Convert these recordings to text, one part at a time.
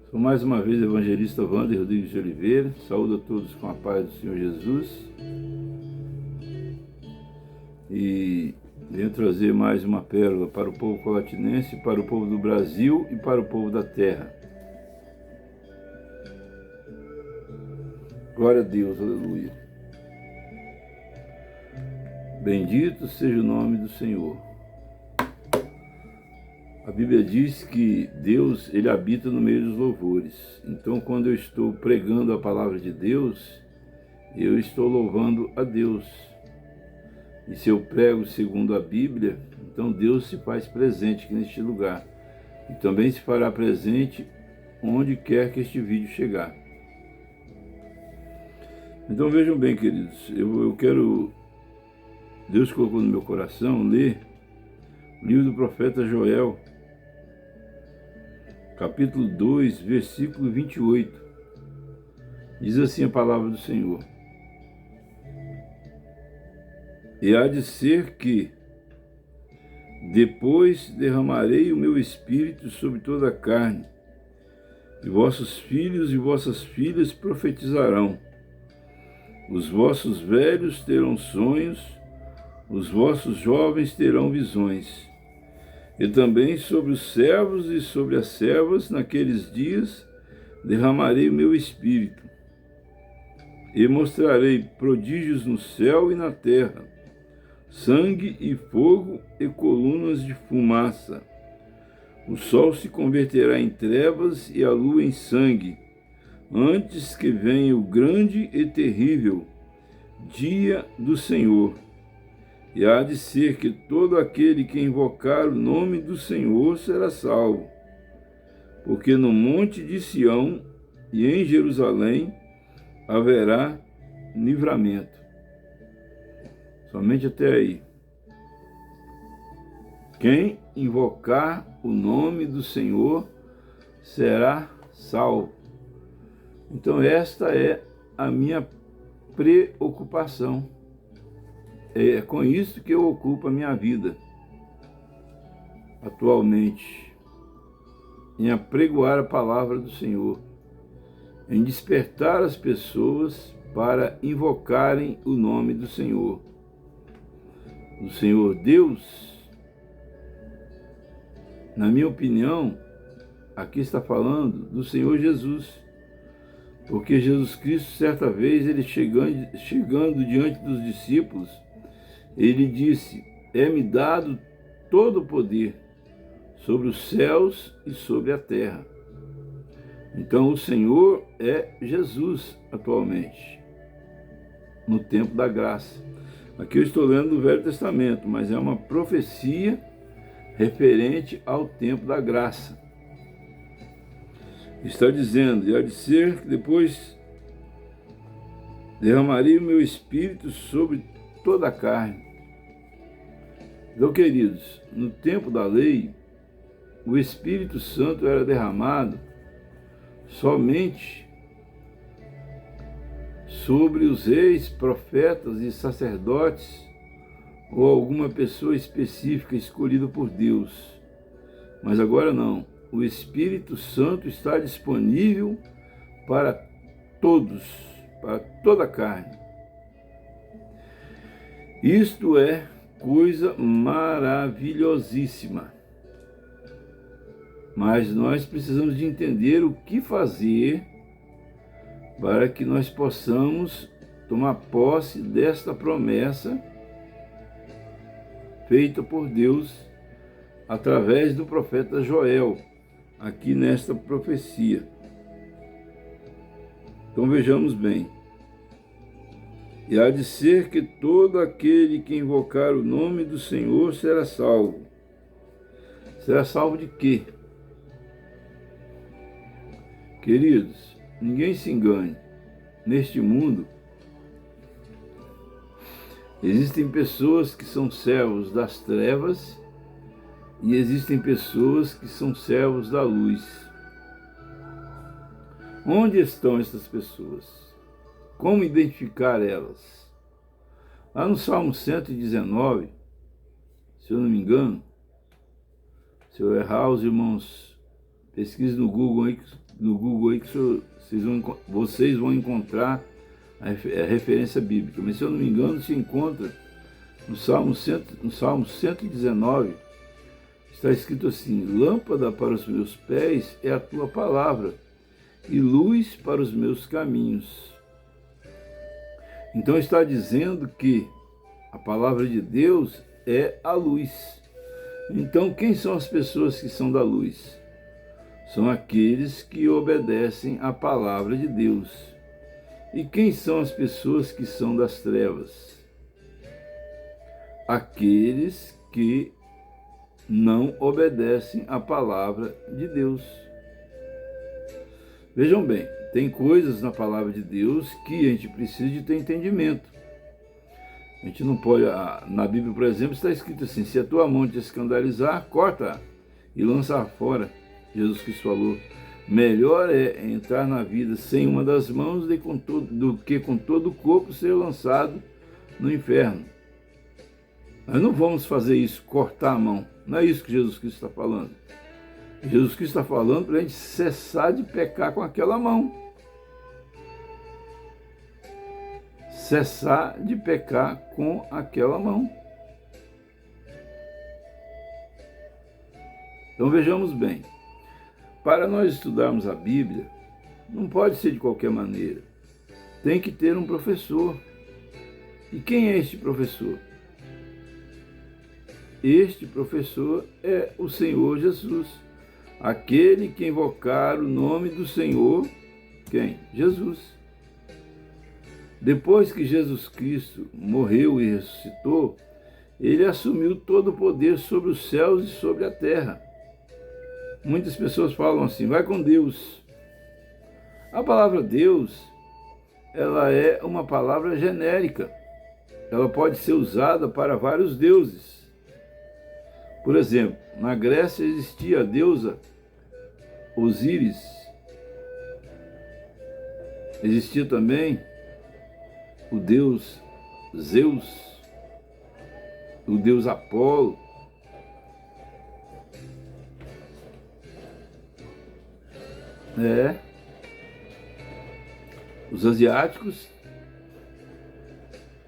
Sou mais uma vez evangelista Wander Rodrigues de Oliveira. Saúdo a todos com a paz do Senhor Jesus. E venho trazer mais uma pérola para o povo colatinense, para o povo do Brasil e para o povo da terra. Glória a Deus, aleluia. Bendito seja o nome do Senhor. A Bíblia diz que Deus, Ele habita no meio dos louvores. Então, quando eu estou pregando a palavra de Deus, eu estou louvando a Deus. E se eu prego segundo a Bíblia, então Deus se faz presente aqui neste lugar. E também se fará presente onde quer que este vídeo chegar. Então vejam bem, queridos, eu quero... Deus colocou no meu coração ler o livro do profeta Joel, capítulo 2, versículo 28. Diz assim a palavra do Senhor: E há de ser que depois derramarei o meu espírito sobre toda a carne, e vossos filhos e vossas filhas profetizarão, os vossos velhos terão sonhos, os vossos jovens terão visões. E também sobre os servos e sobre as servas, naqueles dias, derramarei o meu espírito, e mostrarei prodígios no céu e na terra, sangue e fogo e colunas de fumaça. O sol se converterá em trevas e a lua em sangue, antes que venha o grande e terrível dia do Senhor. E há de ser que todo aquele que invocar o nome do Senhor será salvo, porque no monte de Sião e em Jerusalém haverá livramento. Somente até aí. Quem invocar o nome do Senhor será salvo. Então esta é a minha preocupação. É com isso que eu ocupo a minha vida atualmente, em apregoar a palavra do Senhor, em despertar as pessoas para invocarem o nome do Senhor. O Senhor Deus, na minha opinião, aqui está falando do Senhor Jesus, porque Jesus Cristo, certa vez, ele chegando diante dos discípulos, ele disse: é-me dado todo o poder sobre os céus e sobre a terra. Então o Senhor é Jesus atualmente, no tempo da graça. Aqui eu estou lendo do Velho Testamento, mas é uma profecia referente ao tempo da graça. Está dizendo: e há de ser que depois derramarei o meu espírito sobre toda a carne. Então, queridos, no tempo da lei, o Espírito Santo era derramado somente sobre os reis, profetas e sacerdotes, ou alguma pessoa específica escolhida por Deus. Mas agora não. O Espírito Santo está disponível para todos, para toda a carne. Isto é coisa maravilhosíssima. Mas nós precisamos de entender o que fazer para que nós possamos tomar posse desta promessa feita por Deus através do profeta Joel, aqui nesta profecia. Então vejamos bem. E há de ser que todo aquele que invocar o nome do Senhor será salvo. Será salvo de quê? Queridos, ninguém se engane. Neste mundo, existem pessoas que são servos das trevas e existem pessoas que são servos da luz. Onde estão essas pessoas? Como identificar elas? Lá no Salmo 119, se eu não me engano, se eu errar, os irmãos pesquisem no Google aí, no Google aí que vocês vão encontrar a referência bíblica. Mas se eu não me engano, se encontra no Salmo 119, está escrito assim: lâmpada para os meus pés é a tua palavra e luz para os meus caminhos. Então está dizendo que a palavra de Deus é a luz. Então quem são as pessoas que são da luz? São aqueles que obedecem à palavra de Deus. E quem são as pessoas que são das trevas? Aqueles que não obedecem à palavra de Deus. Vejam bem, tem coisas na palavra de Deus que a gente precisa de ter entendimento. A gente não pode... Na Bíblia, por exemplo, está escrito assim: se a tua mão te escandalizar, corta e lança fora. Jesus Cristo falou: melhor é entrar na vida sem uma das mãos do que com todo o corpo ser lançado no inferno. Nós não vamos fazer isso, cortar a mão. Não é isso que Jesus Cristo está falando. Jesus Cristo está falando para a gente cessar de pecar com aquela mão. Cessar de pecar com aquela mão. Então vejamos bem. Para nós estudarmos a Bíblia, não pode ser de qualquer maneira. Tem que ter um professor. E quem é este professor? Este professor é o Senhor Jesus. Aquele que invocar o nome do Senhor, quem? Jesus. Depois que Jesus Cristo morreu e ressuscitou, ele assumiu todo o poder sobre os céus e sobre a terra. Muitas pessoas falam assim: vai com Deus. A palavra Deus, ela é uma palavra genérica. Ela pode ser usada para vários deuses. Por exemplo, na Grécia existia a deusa Osíris. Existia também o deus Zeus, o deus Apolo. Os asiáticos,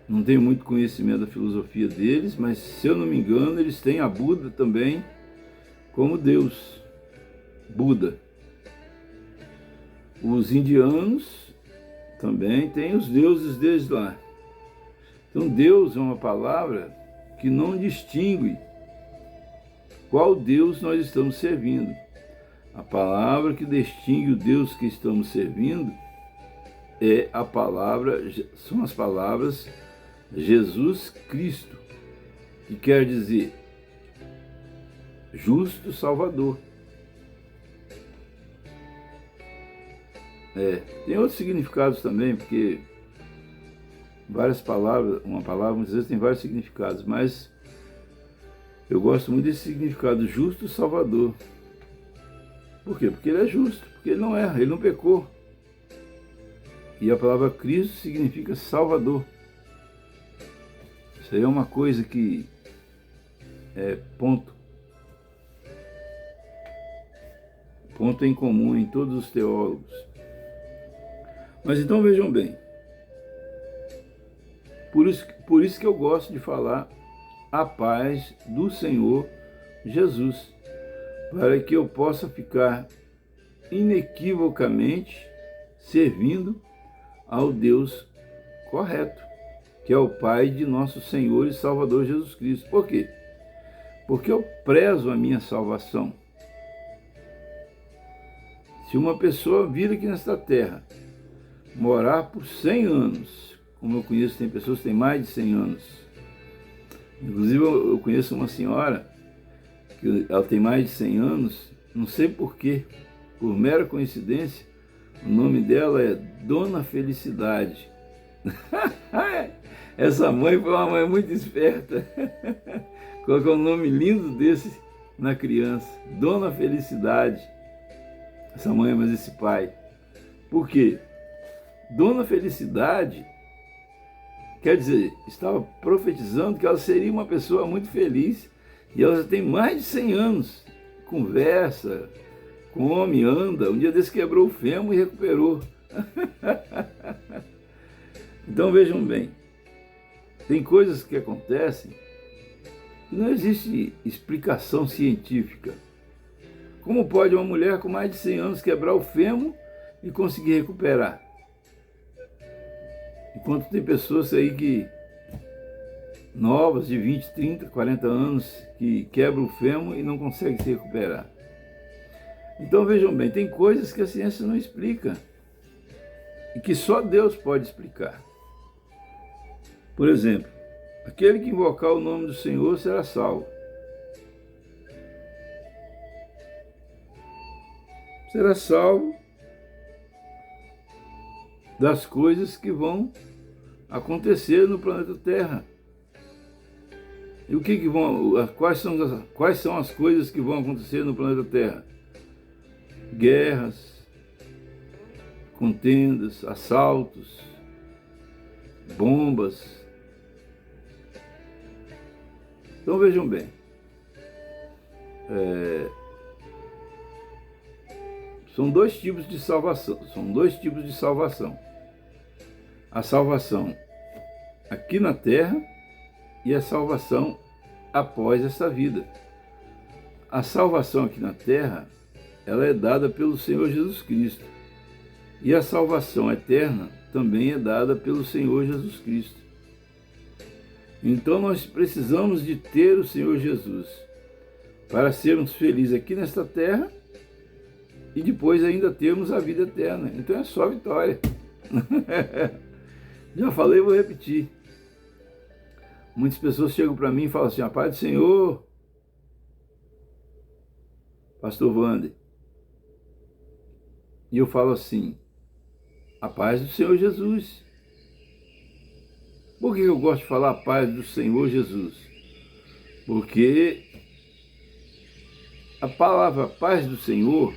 não tenho muito conhecimento da filosofia deles, mas se eu não me engano, eles têm a Buda também como Deus, Buda. Os indianos também têm os deuses deles lá. Então Deus é uma palavra que não distingue qual Deus nós estamos servindo. A palavra que distingue o Deus que estamos servindo é a palavra, são as palavras Jesus Cristo, que quer dizer justo Salvador. Tem outros significados também, porque várias palavras, uma palavra muitas vezes tem vários significados, mas eu gosto muito desse significado, justo Salvador. Por quê? Porque ele é justo, porque ele não erra, ele não pecou. E a palavra Cristo significa Salvador. Isso aí é uma coisa que é ponto em comum em todos os teólogos. Mas então vejam bem, por isso que eu gosto de falar a paz do Senhor Jesus, para que eu possa ficar inequivocamente servindo ao Deus correto, que é o Pai de nosso Senhor e Salvador Jesus Cristo. Por quê? Porque eu prezo a minha salvação. Se uma pessoa vir aqui nesta terra, morar por 100 anos, como eu conheço, tem pessoas que têm mais de 100 anos. Inclusive eu conheço uma senhora, que ela tem mais de 100 anos, não sei porquê, por mera coincidência, o nome dela é Dona Felicidade. Essa mãe foi uma mãe muito esperta. Colocou um nome lindo desse na criança. Dona Felicidade. Essa mãe, mas esse pai. Por quê? Dona Felicidade, quer dizer, estava profetizando que ela seria uma pessoa muito feliz. E ela já tem mais de 100 anos. Conversa, come, anda. Um dia desse quebrou o fêmur e recuperou. Então vejam bem, tem coisas que acontecem e não existe explicação científica. Como pode uma mulher com mais de 100 anos quebrar o fêmur e conseguir recuperar? Enquanto tem pessoas aí que novas, de 20, 30, 40 anos, que quebram o fêmur e não conseguem se recuperar. Então vejam bem, tem coisas que a ciência não explica e que só Deus pode explicar. Por exemplo, aquele que invocar o nome do Senhor será salvo. Será salvo das coisas que vão acontecer no planeta Terra. E o que vão, quais são as coisas que vão acontecer no planeta Terra? Guerras, contendas, assaltos, bombas. Então vejam bem, são dois tipos de salvação. A salvação aqui na Terra e a salvação após essa vida. A salvação aqui na Terra, ela é dada pelo Senhor Jesus Cristo. E a salvação eterna também é dada pelo Senhor Jesus Cristo. Então nós precisamos de ter o Senhor Jesus para sermos felizes aqui nesta terra e depois ainda termos a vida eterna. Então é só vitória. Já falei e vou repetir. Muitas pessoas chegam para mim e falam assim: a paz do Senhor, pastor Wander. E eu falo assim: a paz do Senhor Jesus. Por que eu gosto de falar a paz do Senhor Jesus? Porque a palavra paz do Senhor,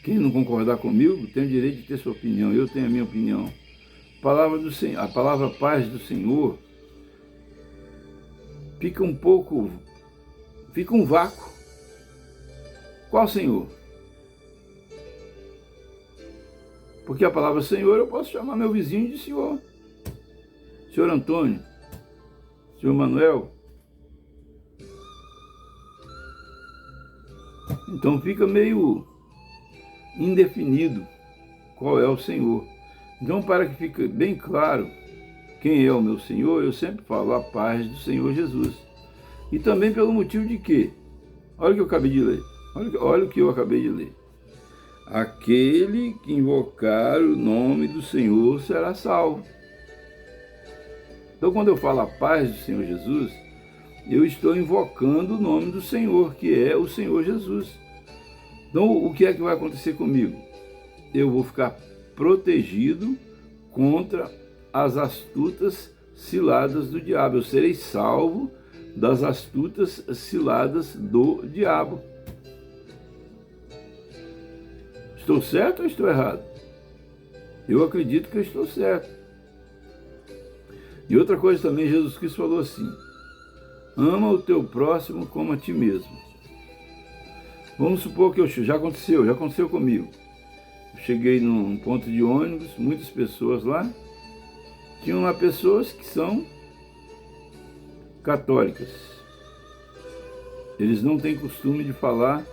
quem não concordar comigo tem o direito de ter sua opinião, eu tenho a minha opinião. A palavra paz do Senhor fica um vácuo. Qual Senhor? Porque a palavra Senhor eu posso chamar meu vizinho de Senhor. Senhor Antônio, Senhor Manuel. Então fica meio indefinido qual é o Senhor. Então, para que fique bem claro quem é o meu Senhor, eu sempre falo a paz do Senhor Jesus. E também pelo motivo de que, olha o que eu acabei de ler, olha o que eu acabei de ler. Aquele que invocar o nome do Senhor será salvo. Então, quando eu falo a paz do Senhor Jesus, eu estou invocando o nome do Senhor, que é o Senhor Jesus. Então, o que é que vai acontecer comigo? Eu vou ficar protegido contra as astutas ciladas do diabo. Eu serei salvo das astutas ciladas do diabo. Estou certo ou estou errado? Eu acredito que eu estou certo. E outra coisa também, Jesus Cristo falou assim: ama o teu próximo como a ti mesmo. Vamos supor que já aconteceu comigo. Eu cheguei num ponto de ônibus, muitas pessoas lá. Tinham lá pessoas que são católicas. Eles não têm costume de falar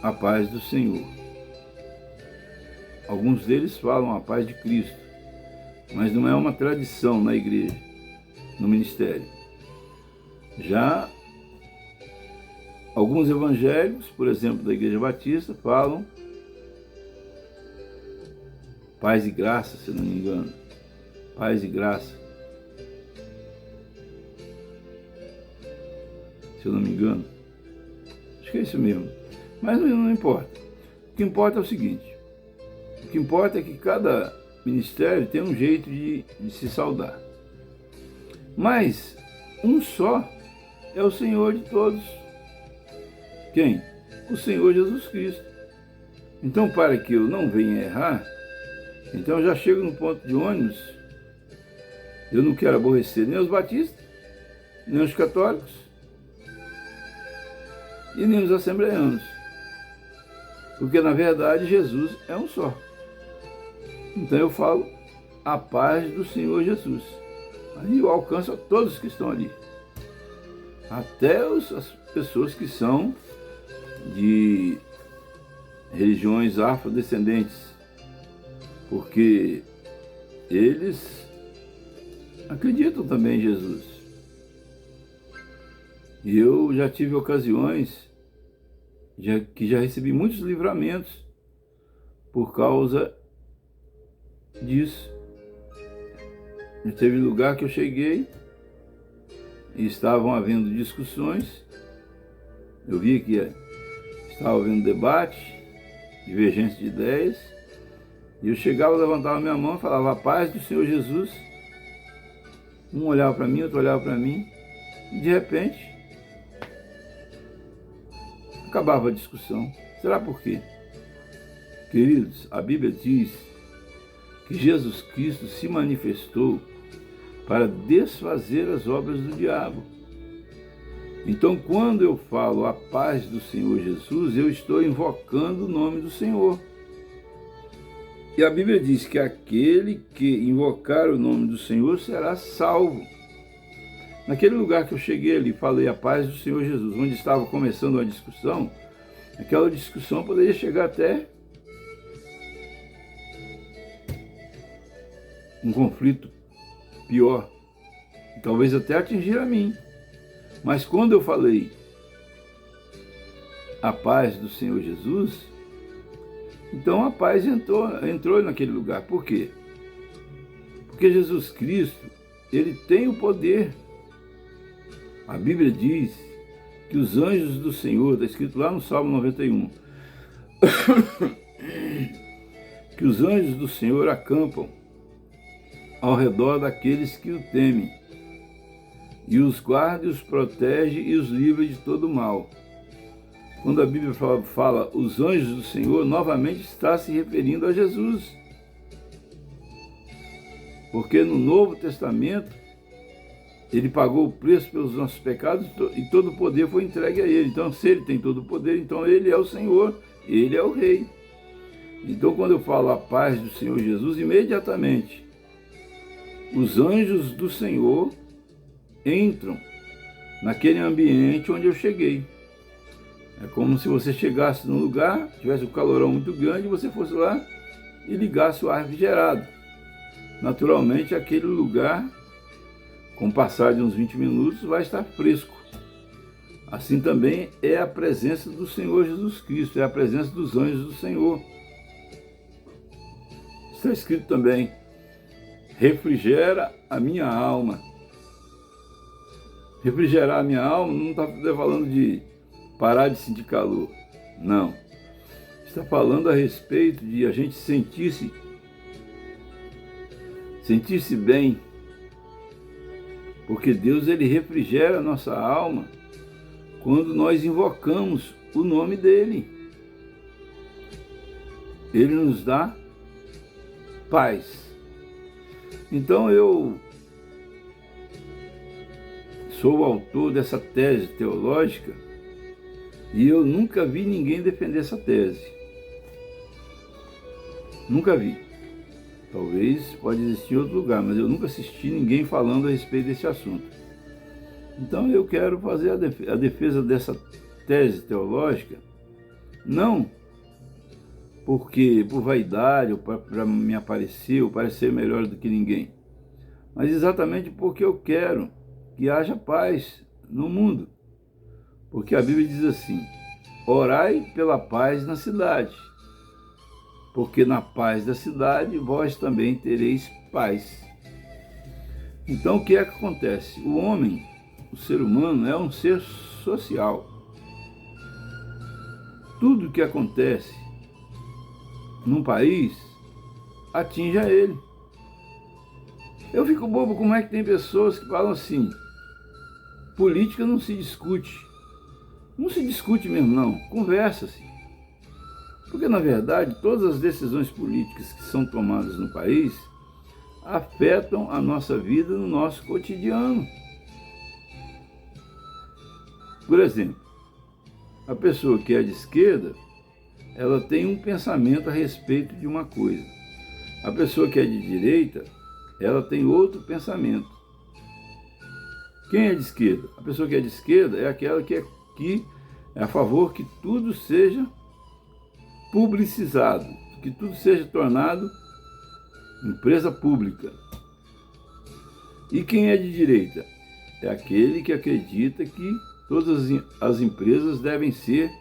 a paz do Senhor. Alguns deles falam a paz de Cristo, mas não é uma tradição na igreja, no ministério. Já alguns evangélicos, por exemplo, da Igreja Batista, falam paz e graça, se eu não me engano. Paz e graça. Se eu não me engano. Acho que é isso mesmo. Mas não importa. O que importa é o seguinte: o que importa é que cada ministério tem um jeito de se saudar. Mas um só é o Senhor de todos. Quem? O Senhor Jesus Cristo. Então, para que eu não venha errar, então eu já chego no ponto de ônibus, eu não quero aborrecer nem os batistas, nem os católicos, e nem os assembleanos. Porque, na verdade, Jesus é um só. Então eu falo a paz do Senhor Jesus. Aí eu alcanço a todos que estão ali. Até as pessoas que são de religiões afrodescendentes. Porque eles acreditam também em Jesus. E eu já tive ocasiões que já recebi muitos livramentos por causa disso. Já teve lugar que eu cheguei e estavam havendo discussões. Eu vi que estava havendo debate, divergência de ideias. E eu chegava, levantava minha mão e falava: a paz do Senhor Jesus. Um olhava para mim, outro olhava para mim. E de repente, acabava a discussão. Será por quê? Queridos, a Bíblia diz que Jesus Cristo se manifestou para desfazer as obras do diabo. Então, quando eu falo a paz do Senhor Jesus, eu estou invocando o nome do Senhor. E a Bíblia diz que aquele que invocar o nome do Senhor será salvo. Naquele lugar que eu cheguei ali, falei a paz do Senhor Jesus, onde estava começando uma discussão, aquela discussão poderia chegar até um conflito pior, talvez até atingir a mim. Mas quando eu falei a paz do Senhor Jesus, então a paz entrou naquele lugar. Por quê? Porque Jesus Cristo, ele tem o poder. A Bíblia diz que os anjos do Senhor, está escrito lá no Salmo 91, que os anjos do Senhor acampam ao redor daqueles que o temem, e os guarda e os protege e os livra de todo mal. Quando a Bíblia fala os anjos do Senhor, novamente está se referindo a Jesus. Porque no Novo Testamento, ele pagou o preço pelos nossos pecados e todo o poder foi entregue a ele. Então, se ele tem todo o poder, então ele é o Senhor, ele é o Rei. Então, quando eu falo a paz do Senhor Jesus, imediatamente, os anjos do Senhor entram naquele ambiente onde eu cheguei. É como se você chegasse num lugar, tivesse um calorão muito grande, e você fosse lá e ligasse o ar refrigerado. Naturalmente, aquele lugar, com o passar de uns 20 minutos, vai estar fresco. Assim também é a presença do Senhor Jesus Cristo, é a presença dos anjos do Senhor. Está escrito também: refrigera a minha alma. Refrigerar a minha alma não está falando de parar de sentir calor. Não. Está falando a respeito de a gente sentir-se bem. Porque Deus, ele refrigera a nossa alma quando nós invocamos o nome dele. Ele nos dá paz. Então eu sou o autor dessa tese teológica e eu nunca vi ninguém defender essa tese. Nunca vi. Talvez pode existir em outro lugar, mas eu nunca assisti ninguém falando a respeito desse assunto. Então eu quero fazer a defesa dessa tese teológica, não porque por vaidade, ou para me aparecer, ou parecer melhor do que ninguém, mas exatamente porque eu quero que haja paz no mundo. Porque a Bíblia diz assim: orai pela paz na cidade, porque na paz da cidade vós também tereis paz. Então o que é que acontece? O homem, o ser humano, é um ser social. Tudo que acontece num país atinge a ele. Eu fico bobo como é que tem pessoas que falam assim: política não se discute. Não se discute mesmo, não. Conversa-se. Porque, na verdade, todas as decisões políticas que são tomadas no país afetam a nossa vida no nosso cotidiano. Por exemplo, A pessoa que é de esquerda, ela tem um pensamento a respeito de uma coisa. A pessoa que é de direita, ela tem outro pensamento. Quem é de esquerda? A pessoa que é de esquerda é aquela que é a favor que tudo seja publicizado, que tudo seja tornado empresa pública. E quem é de direita? É aquele que acredita que todas as empresas devem ser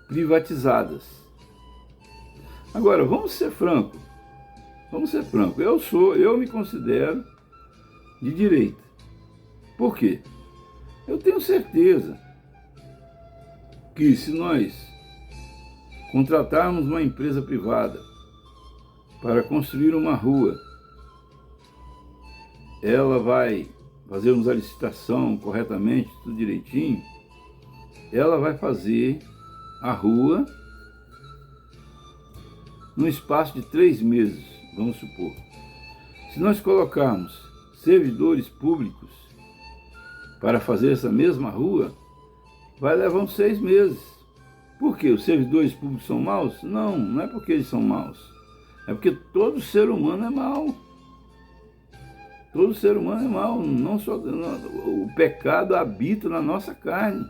privatizadas. Agora, vamos ser franco. Eu me considero de direita. Por quê? Eu tenho certeza que se nós contratarmos uma empresa privada para construir uma rua, ela vai fazermos a licitação corretamente, tudo direitinho, ela vai fazer a rua no espaço de 3 meses, vamos supor. Se nós colocarmos servidores públicos para fazer essa mesma rua, vai levar uns 6 meses. Por quê? Os servidores públicos são maus? Não, não é porque eles são maus. É porque todo ser humano é mau. Todo ser humano é mau. Não só, o pecado habita na nossa carne.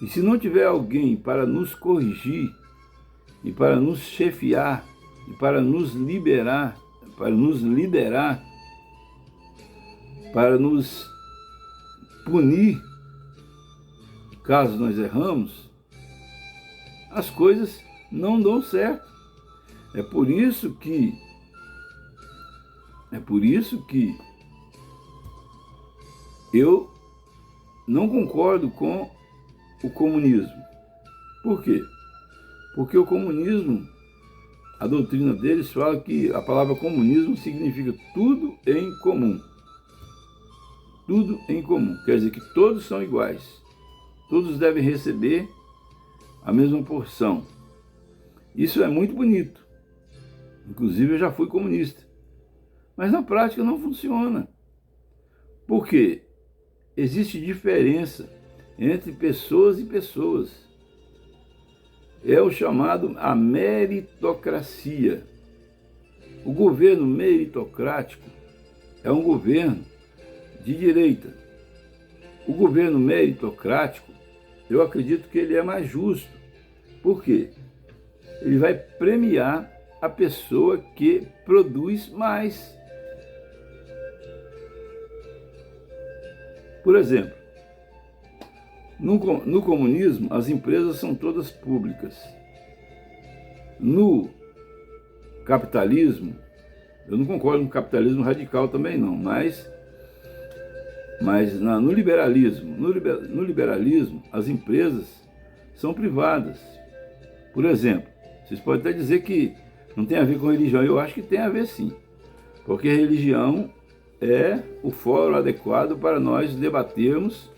E se não tiver alguém para nos corrigir, e para nos chefiar, e para nos liberar, para nos liderar, para nos punir, caso nós erramos, as coisas não dão certo. É por isso que eu não concordo com o comunismo. Por quê? Porque o comunismo, a doutrina deles fala que a palavra comunismo significa tudo em comum. Tudo em comum. Quer dizer que todos são iguais. Todos devem receber a mesma porção. Isso é muito bonito. Inclusive eu já fui comunista. Mas na prática não funciona. Por quê? Existe diferença entre pessoas e pessoas. É o chamado a meritocracia. O governo meritocrático é um governo de direita. O governo meritocrático, eu acredito que ele é mais justo. Por quê? Ele vai premiar a pessoa que produz mais. Por exemplo, no comunismo, as empresas são todas públicas. No capitalismo, eu não concordo com o capitalismo radical também não, mas no liberalismo, as empresas são privadas. Por exemplo, vocês podem até dizer que não tem a ver com religião, eu acho que tem a ver sim, porque a religião é o fórum adequado para nós debatermos,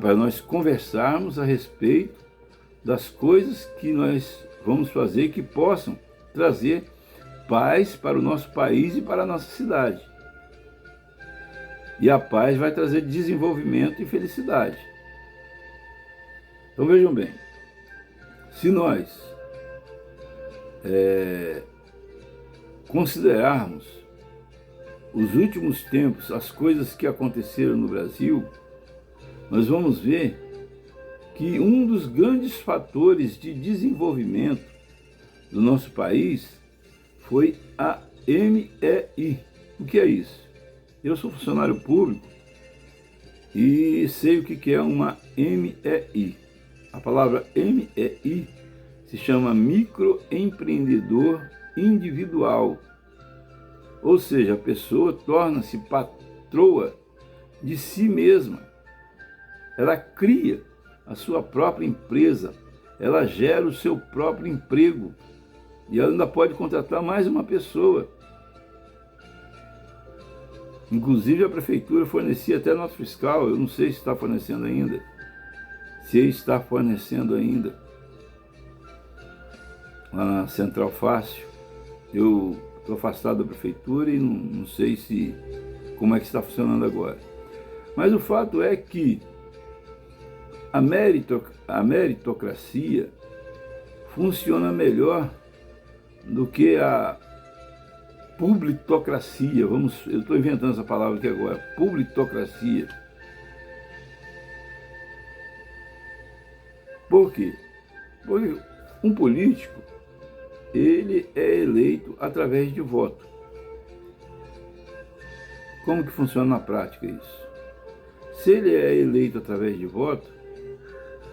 para nós conversarmos a respeito das coisas que nós vamos fazer que possam trazer paz para o nosso país e para a nossa cidade. E a paz vai trazer desenvolvimento e felicidade. Então vejam bem, se nós considerarmos os últimos tempos, as coisas que aconteceram no Brasil, nós vamos ver que um dos grandes fatores de desenvolvimento do nosso país foi a MEI. O que é isso? Eu sou funcionário público e sei o que é uma MEI. A palavra MEI se chama microempreendedor individual. Ou seja, a pessoa torna-se patroa de si mesma. Ela cria a sua própria empresa, ela gera o seu próprio emprego e ela ainda pode contratar mais uma pessoa. Inclusive a prefeitura fornecia até nota fiscal, eu não sei se está fornecendo ainda. Se está fornecendo ainda. Lá na Central Fácil, eu estou afastado da prefeitura e não sei como é que está funcionando agora. Mas o fato é que A meritocracia funciona melhor do que a publitocracia. Eu estou inventando essa palavra aqui agora, publitocracia. Por quê? Porque um político, ele é eleito através de voto. Como que funciona na prática isso? Se ele é eleito através de voto,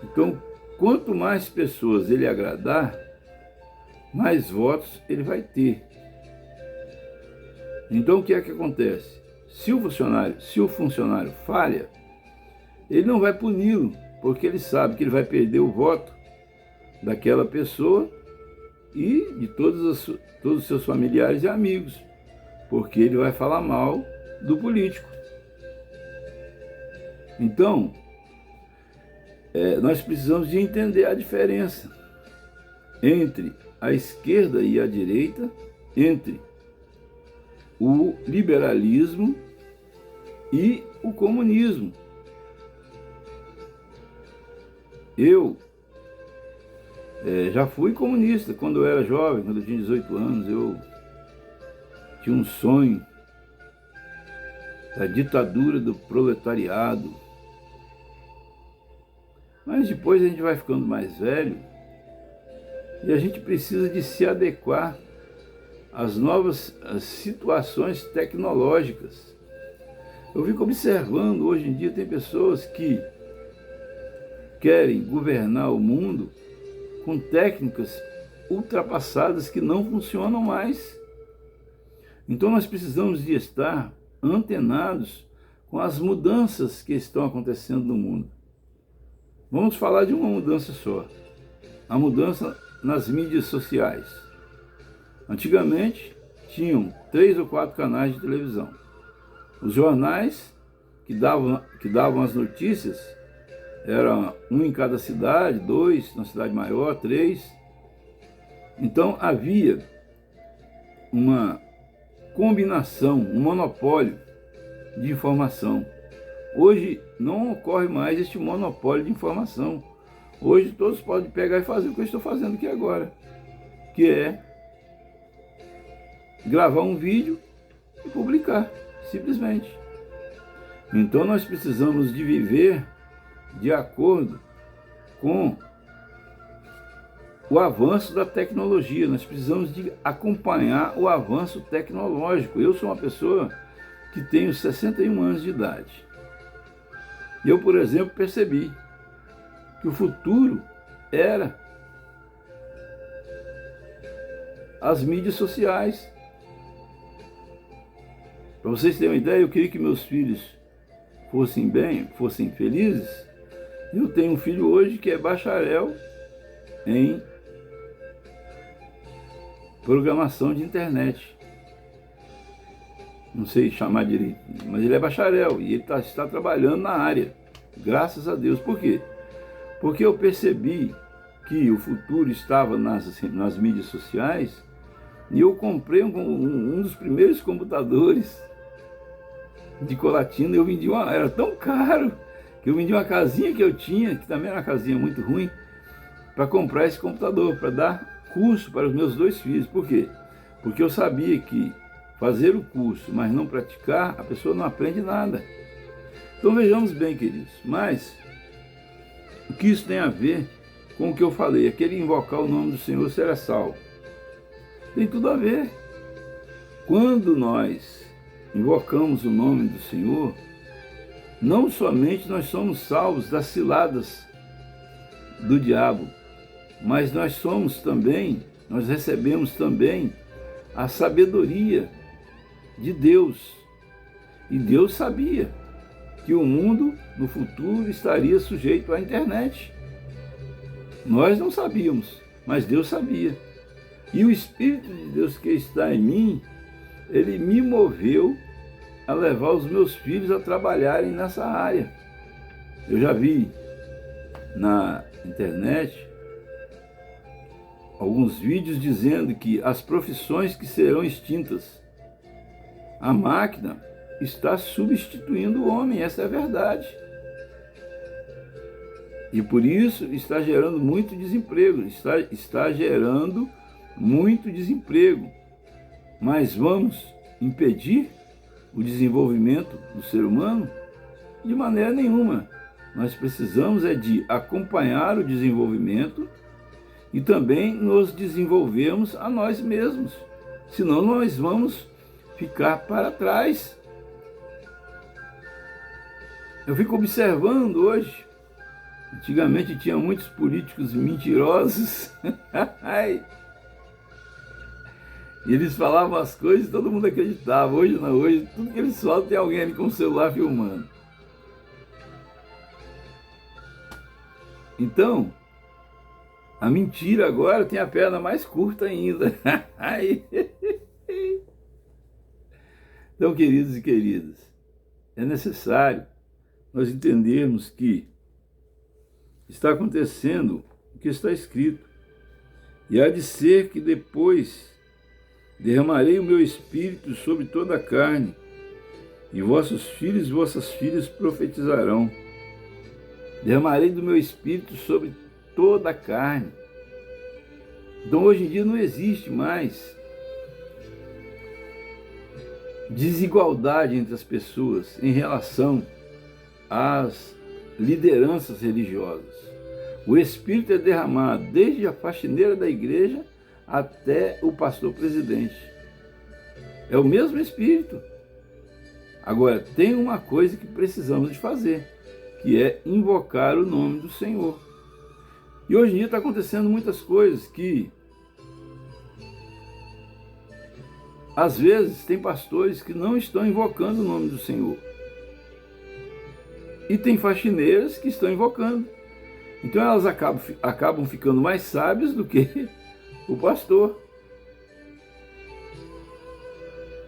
então quanto mais pessoas ele agradar, mais votos ele vai ter. Então o que é que acontece? Se o funcionário falha, ele não vai puni-lo, porque ele sabe que ele vai perder o voto daquela pessoa e de todos os seus familiares e amigos, porque ele vai falar mal do político. Então, nós precisamos de entender a diferença entre a esquerda e a direita, entre o liberalismo e o comunismo. Eu já fui comunista quando eu era jovem, quando eu tinha 18 anos. Eu tinha um sonho da ditadura do proletariado. Mas depois a gente vai ficando mais velho e a gente precisa de se adequar às novas situações tecnológicas. Eu fico observando, hoje em dia tem pessoas que querem governar o mundo com técnicas ultrapassadas que não funcionam mais. Então nós precisamos de estar antenados com as mudanças que estão acontecendo no mundo. Vamos falar de uma mudança só, a mudança nas mídias sociais. Antigamente tinham 3 ou 4 canais de televisão. Os jornais que davam as notícias era um em cada cidade, 2 na cidade maior, 3. Então havia uma combinação, um monopólio de informação. Hoje não ocorre mais este monopólio de informação. Hoje todos podem pegar e fazer o que eu estou fazendo aqui agora, que é gravar um vídeo e publicar, simplesmente. Então nós precisamos de viver de acordo com o avanço da tecnologia. Nós precisamos de acompanhar o avanço tecnológico. Eu sou uma pessoa que tenho 61 anos de idade. Eu, por exemplo, percebi que o futuro era as mídias sociais. Para vocês terem uma ideia, eu queria que meus filhos fossem bem, fossem felizes. Eu tenho um filho hoje que é bacharel em programação de internet. Não sei chamar direito, mas ele é bacharel e ele está trabalhando na área, graças a Deus. Por quê? Porque eu percebi que o futuro estava nas mídias sociais e eu comprei um dos primeiros computadores de Colatina. Eu vendi era tão caro que eu vendi uma casinha que eu tinha, que também era uma casinha muito ruim, para comprar esse computador, para dar curso para os meus 2 filhos. Por quê? Porque eu sabia que fazer o curso, mas não praticar, a pessoa não aprende nada. Então vejamos bem, queridos, mas o que isso tem a ver com o que eu falei? Aquele invocar o nome do Senhor será salvo. Tem tudo a ver. Quando nós invocamos o nome do Senhor, não somente nós somos salvos das ciladas do diabo, mas nós recebemos também a sabedoria de Deus. E Deus sabia que o mundo no futuro estaria sujeito à internet. Nós não sabíamos, mas Deus sabia. E o Espírito de Deus que está em mim, ele me moveu a levar os meus filhos a trabalharem nessa área. Eu já vi na internet alguns vídeos dizendo que as profissões que serão extintas, a máquina está substituindo o homem. Essa é a verdade. E por isso está gerando muito desemprego, está gerando muito desemprego. Mas vamos impedir o desenvolvimento do ser humano? De maneira nenhuma. Nós precisamos de acompanhar o desenvolvimento e também nos desenvolvermos a nós mesmos. Senão nós vamos ficar para trás. Eu fico observando hoje. Antigamente tinha muitos políticos mentirosos. E eles falavam as coisas e todo mundo acreditava. Hoje não, hoje tudo que eles falam tem alguém ali com o celular filmando. Então, a mentira agora tem a perna mais curta ainda. Então, queridos e queridas, é necessário nós entendermos que está acontecendo o que está escrito. E há de ser que depois derramarei o meu espírito sobre toda a carne, e vossos filhos e vossas filhas profetizarão. Derramarei do meu espírito sobre toda a carne. Então hoje em dia não existe mais desigualdade entre as pessoas em relação às lideranças religiosas. O Espírito é derramado desde a faxineira da igreja até o pastor presidente. É o mesmo Espírito. Agora, tem uma coisa que precisamos de fazer, que é invocar o nome do Senhor. E hoje em dia está acontecendo muitas coisas que, às vezes, tem pastores que não estão invocando o nome do Senhor. E tem faxineiras que estão invocando. Então elas acabam ficando mais sábias do que o pastor.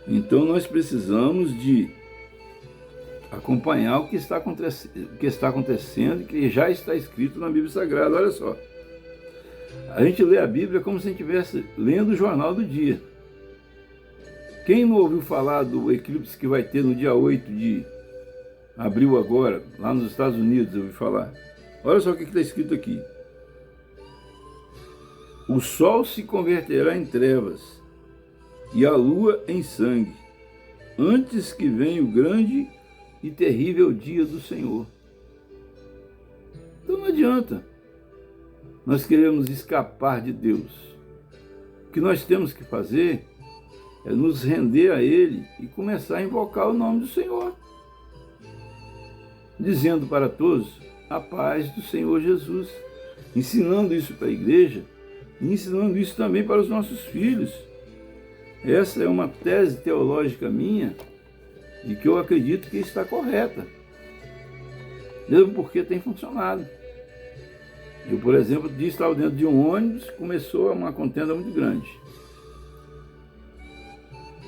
Então nós precisamos de acompanhar o que está acontecendo e que já está escrito na Bíblia Sagrada. Olha só, a gente lê a Bíblia como se a gente estivesse lendo o jornal do dia. Quem não ouviu falar do eclipse que vai ter no dia 8 de abril agora, lá nos Estados Unidos, eu ouvi falar? Olha só o que está escrito aqui. O sol se converterá em trevas e a lua em sangue, antes que venha o grande e terrível dia do Senhor. Então não adianta nós queremos escapar de Deus. O que nós temos que fazer é nos render a Ele e começar a invocar o nome do Senhor, dizendo para todos a paz do Senhor Jesus, ensinando isso para a igreja e ensinando isso também para os nossos filhos. Essa é uma tese teológica minha e que eu acredito que está correta, mesmo porque tem funcionado. Eu, por exemplo, estava dentro de um ônibus, começou uma contenda muito grande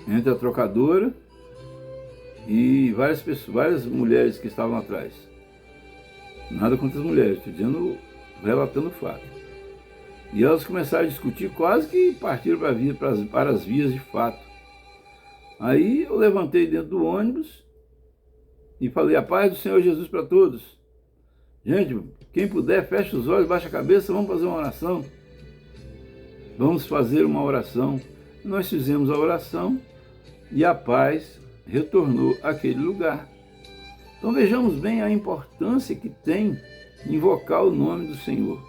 entre a trocadora e várias pessoas, várias mulheres que estavam atrás. Nada contra as mulheres, estou dizendo, relatando o fato. E elas começaram a discutir, quase que partiram para as vias de fato. Aí eu levantei dentro do ônibus e falei, a paz do Senhor Jesus para todos. Gente, quem puder, fecha os olhos, baixa a cabeça, vamos fazer uma oração. Vamos fazer uma oração. Nós fizemos a oração e a paz retornou àquele lugar. Então vejamos bem a importância que tem invocar o nome do Senhor.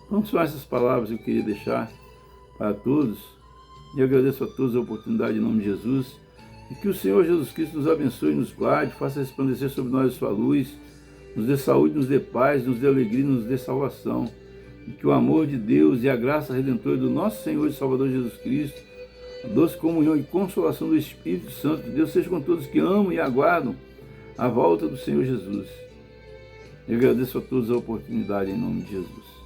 Então são essas palavras que eu queria deixar para todos. E agradeço a todos a oportunidade em nome de Jesus. E que o Senhor Jesus Cristo nos abençoe, nos guarde, faça resplandecer sobre nós a sua luz, nos dê saúde, nos dê paz, nos dê alegria, nos dê salvação. E que o amor de Deus e a graça redentora do nosso Senhor e Salvador Jesus Cristo, a doce comunhão e consolação do Espírito Santo de Deus seja com todos que amam e aguardam a volta do Senhor Jesus. Eu agradeço a todos a oportunidade em nome de Jesus.